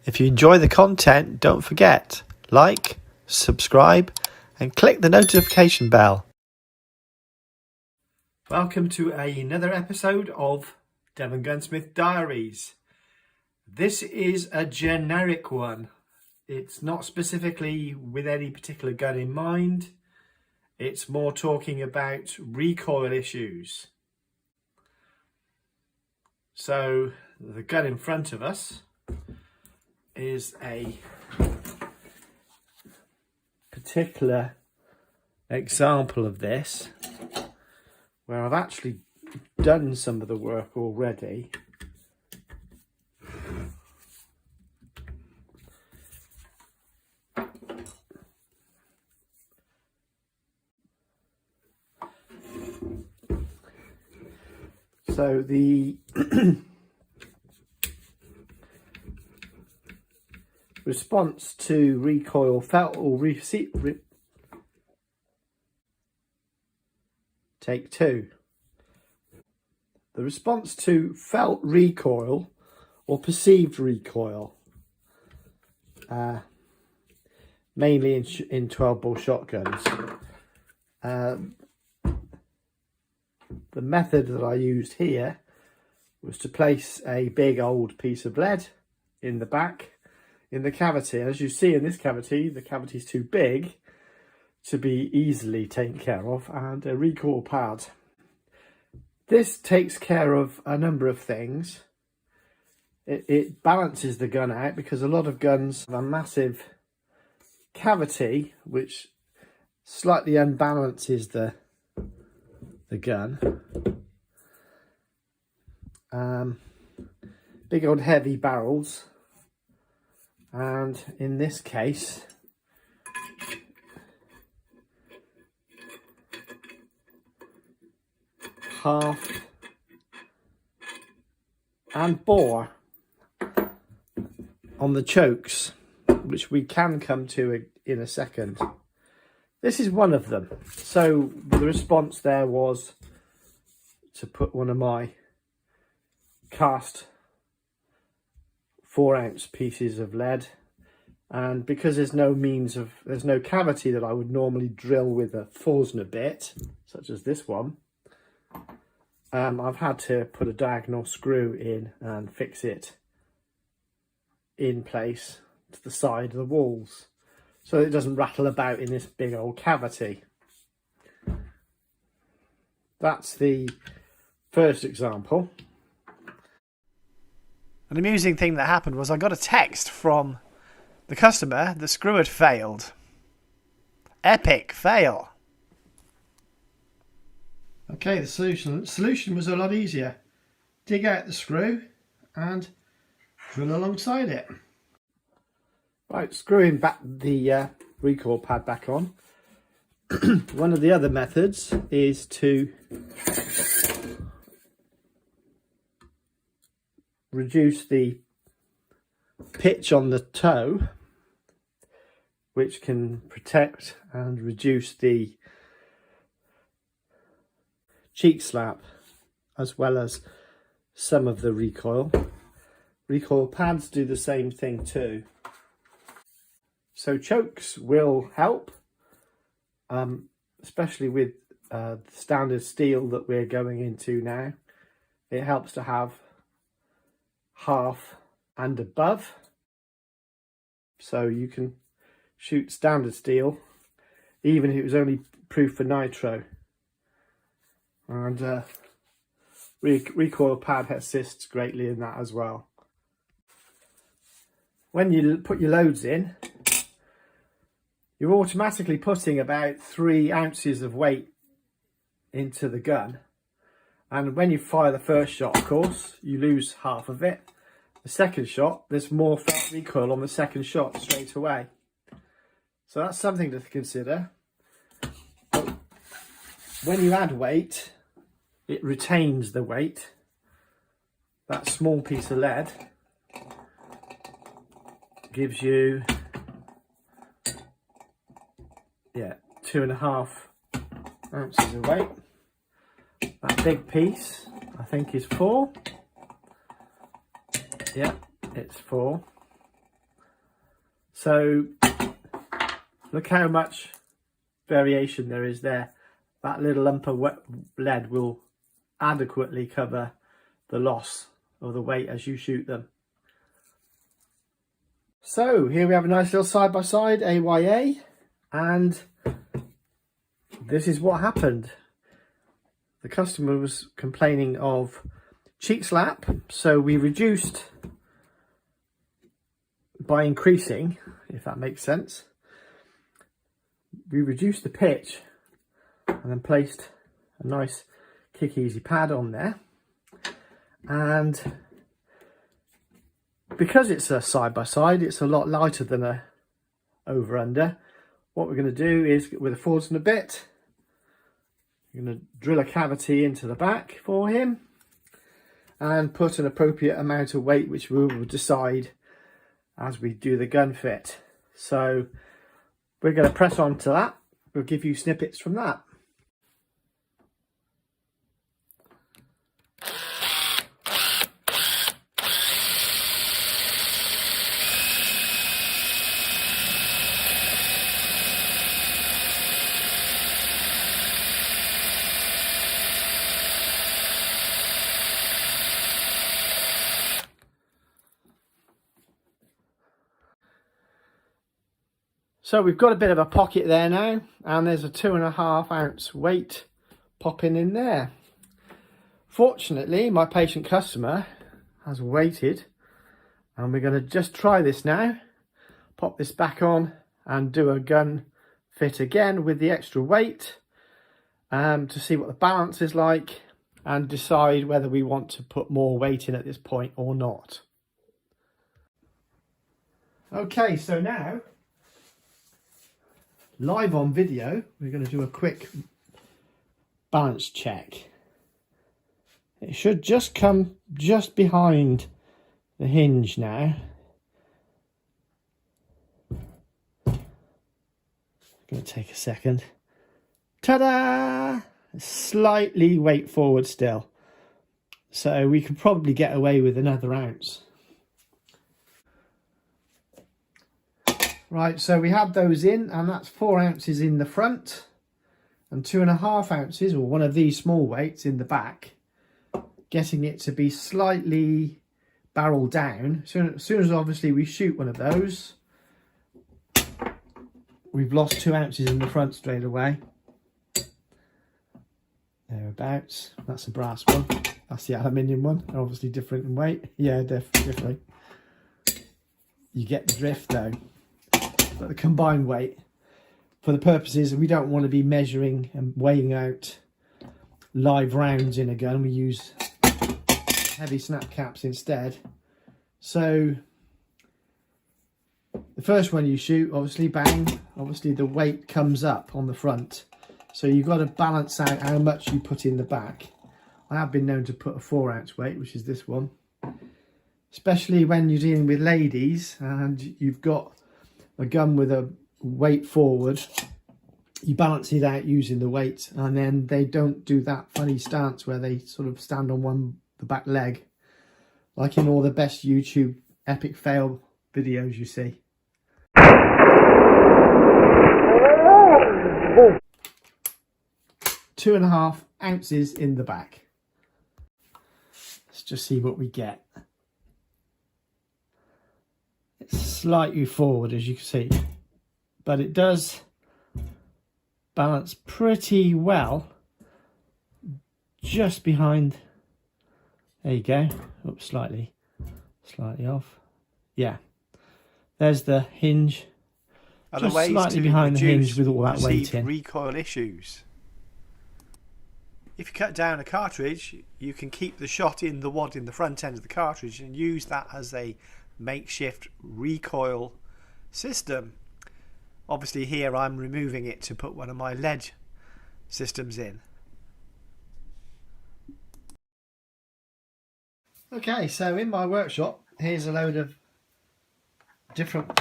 If you enjoy the content, don't forget, like, subscribe and click the notification bell. Welcome to another episode of Devongunsmith Diaries. This is a generic one. It's not specifically with any particular gun in mind. It's more talking about recoil issues. So the gun in front of us is a particular example of this, where I've actually done some of the work already. So the response to recoil felt or take two. The response to felt recoil or perceived recoil, mainly in 12-bore shotguns. The method that I used here was to place a big old piece of lead in the back, in the cavity. As you see in this cavity, the cavity is too big to be easily taken care of, and a recoil pad. This takes care of a number of things. It balances the gun out, because a lot of guns have a massive cavity which slightly unbalances the gun. Big old heavy barrels, and in this case half and bore on the chokes, which we can come to in a second. This is one of them. So the response there was to put one of my cast 4-ounce pieces of lead, and because there's no cavity that I would normally drill with a Forstner bit, such as this one, I've had to put a diagonal screw in and fix it in place to the side of the walls, so it doesn't rattle about in this big old cavity. That's the first example. An amusing thing that happened was I got a text from the customer. The screw had failed. Epic fail. Okay, the solution was a lot easier. Dig out the screw and drill alongside it. Right, screwing back the recoil pad back on. One of the other methods is to reduce the pitch on the toe, which can protect and reduce the cheek slap, as well as some of the recoil. Recoil pads do the same thing too. So chokes will help, especially with the standard steel that we're going into now. It helps to have half and above, so you can shoot standard steel even if it was only proof for nitro, and recoil pad assists greatly in that as well. When you put your loads in, you're automatically putting about 3 ounces of weight into the gun, and when you fire the first shot, of course, you lose half of it. The second shot, there's more felt recoil on the second shot straight away, so that's something to consider. But when you add weight, it retains the weight. That small piece of lead gives you 2.5 ounces of weight. That big piece, I think, is 4. Yeah, it's 4. So look how much variation there is there. That little lump of lead will adequately cover the loss of the weight as you shoot them. So here we have a nice little side-by-side AYA, and this is what happened. The customer was complaining of cheek slap, so we reduced by increasing, if that makes sense. We reduced the pitch and then placed a nice kick easy pad on there, and because it's a side-by-side, it's a lot lighter than a over-under. What we're going to do is, with a forwards and a bit, we're going to drill a cavity into the back for him and put an appropriate amount of weight, which we will decide as we do the gun fit. So we're going to press on to that. We'll give you snippets from that. So we've got a bit of a pocket there now, and there's a 2.5 ounce weight popping in there. Fortunately, my patient customer has waited, and we're going to just try this now. Pop this back on and do a gun fit again with the extra weight to see what the balance is like and decide whether we want to put more weight in at this point or not. Okay, so now, live on video, we're going to do a quick balance check. It should just come just behind the hinge now. It's going to take a second. Ta-da! Slightly weight forward still. So we could probably get away with another ounce. Right, so we had those in, and that's 4 ounces in the front and 2.5 ounces, or one of these small weights, in the back, getting it to be slightly barrel down. So as soon as obviously we shoot one of those, we've lost 2 ounces in the front straight away. Thereabouts. That's the brass one. That's the aluminium one. Obviously different in weight. Yeah, definitely. You get the drift though. But the combined weight, for the purposes, we don't want to be measuring and weighing out live rounds in a gun. We use heavy snap caps instead. So the first one you shoot, obviously bang, obviously the weight comes up on the front. So you've got to balance out how much you put in the back. I have been known to put a 4 ounce weight, which is this one. Especially when you're dealing with ladies and you've got a gun with a weight forward, you balance it out using the weight, and then they don't do that funny stance where they sort of stand on the back leg, like in all the best YouTube epic fail videos you see. 2.5 ounces in the back. Let's just see what we get. It's slightly forward, as you can see, but it does balance pretty well just behind. There you go. Oops, slightly off. Yeah, there's the hinge. Just slightly behind the hinge with all that weight in. Recoil issues. If you cut down a cartridge, you can keep the shot in the wad in the front end of the cartridge and use that as a makeshift recoil system. Obviously here I'm removing it to put one of my lead systems in. Okay, so in my workshop, here's a load of different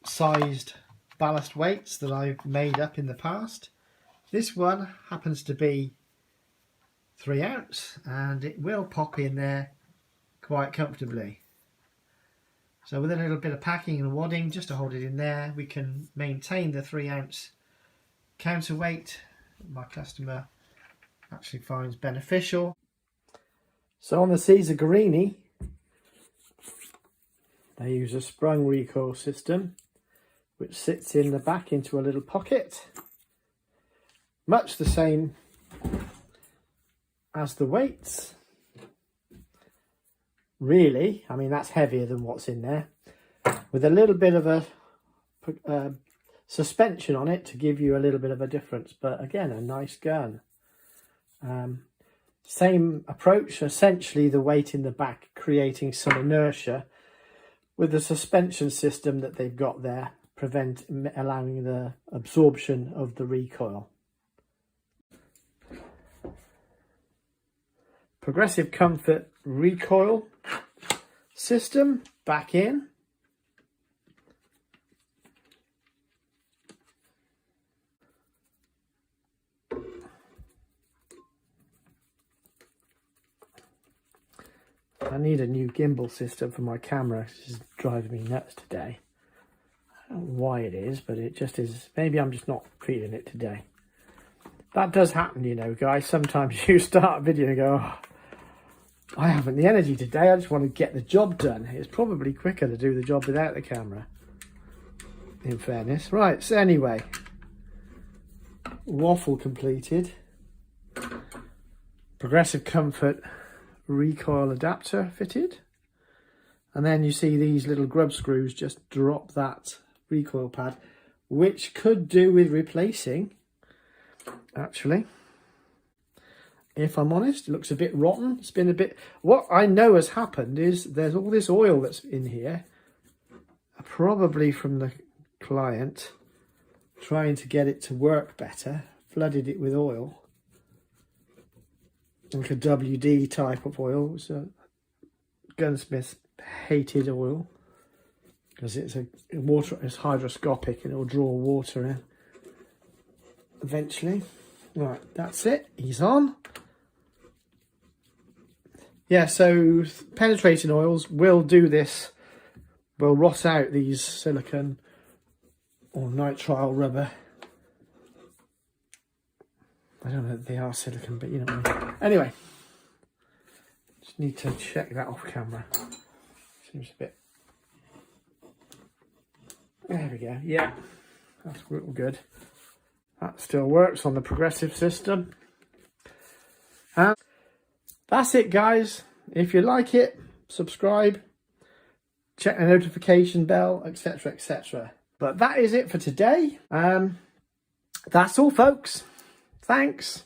sized ballast weights that I've made up in the past. This one happens to be 3 ounce, and it will pop in there quite comfortably. So with a little bit of packing and wadding just to hold it in there, we can maintain the 3-ounce counterweight my customer actually finds beneficial. So on the Caesar Guarini, they use a sprung recoil system which sits in the back into a little pocket, much the same as the weights. Really, I mean, that's heavier than what's in there, with a little bit of a suspension on it to give you a little bit of a difference. But again, a nice gun. Same approach, essentially the weight in the back creating some inertia with the suspension system that they've got there, allowing the absorption of the recoil. Progressive Comfort recoil system back in. I need a new gimbal system for my camera. It's just driving me nuts today. I don't know why it is, but it just is. Maybe I'm just not feeling it today. That does happen, you know, guys. Sometimes you start a video and go, oh, I haven't the energy today. I just want to get the job done. It's probably quicker to do the job without the camera, in fairness. Right, so anyway, waffle completed. Progressive Comfort recoil adapter fitted, and then you see these little grub screws just drop that recoil pad, which could do with replacing, actually. If I'm honest, it looks a bit rotten. It's been a bit... What I know has happened is there's all this oil that's in here, probably from the client trying to get it to work better, flooded it with oil. Like a WD type of oil. It's a gunsmith hated oil because it's it's hydroscopic and it will draw water in eventually. Right, that's it. He's on. Yeah, so penetrating oils will do this. Will rot out these silicone or nitrile rubber. I don't know if they are silicone, but you know what I mean. Anyway, just need to check that off camera. Seems a bit... There we go. Yeah, that's real good. That still works on the progressive system. And that's it, guys. If you like it, subscribe, check the notification bell, etc., etc. But that is it for today. That's all, folks. Thanks.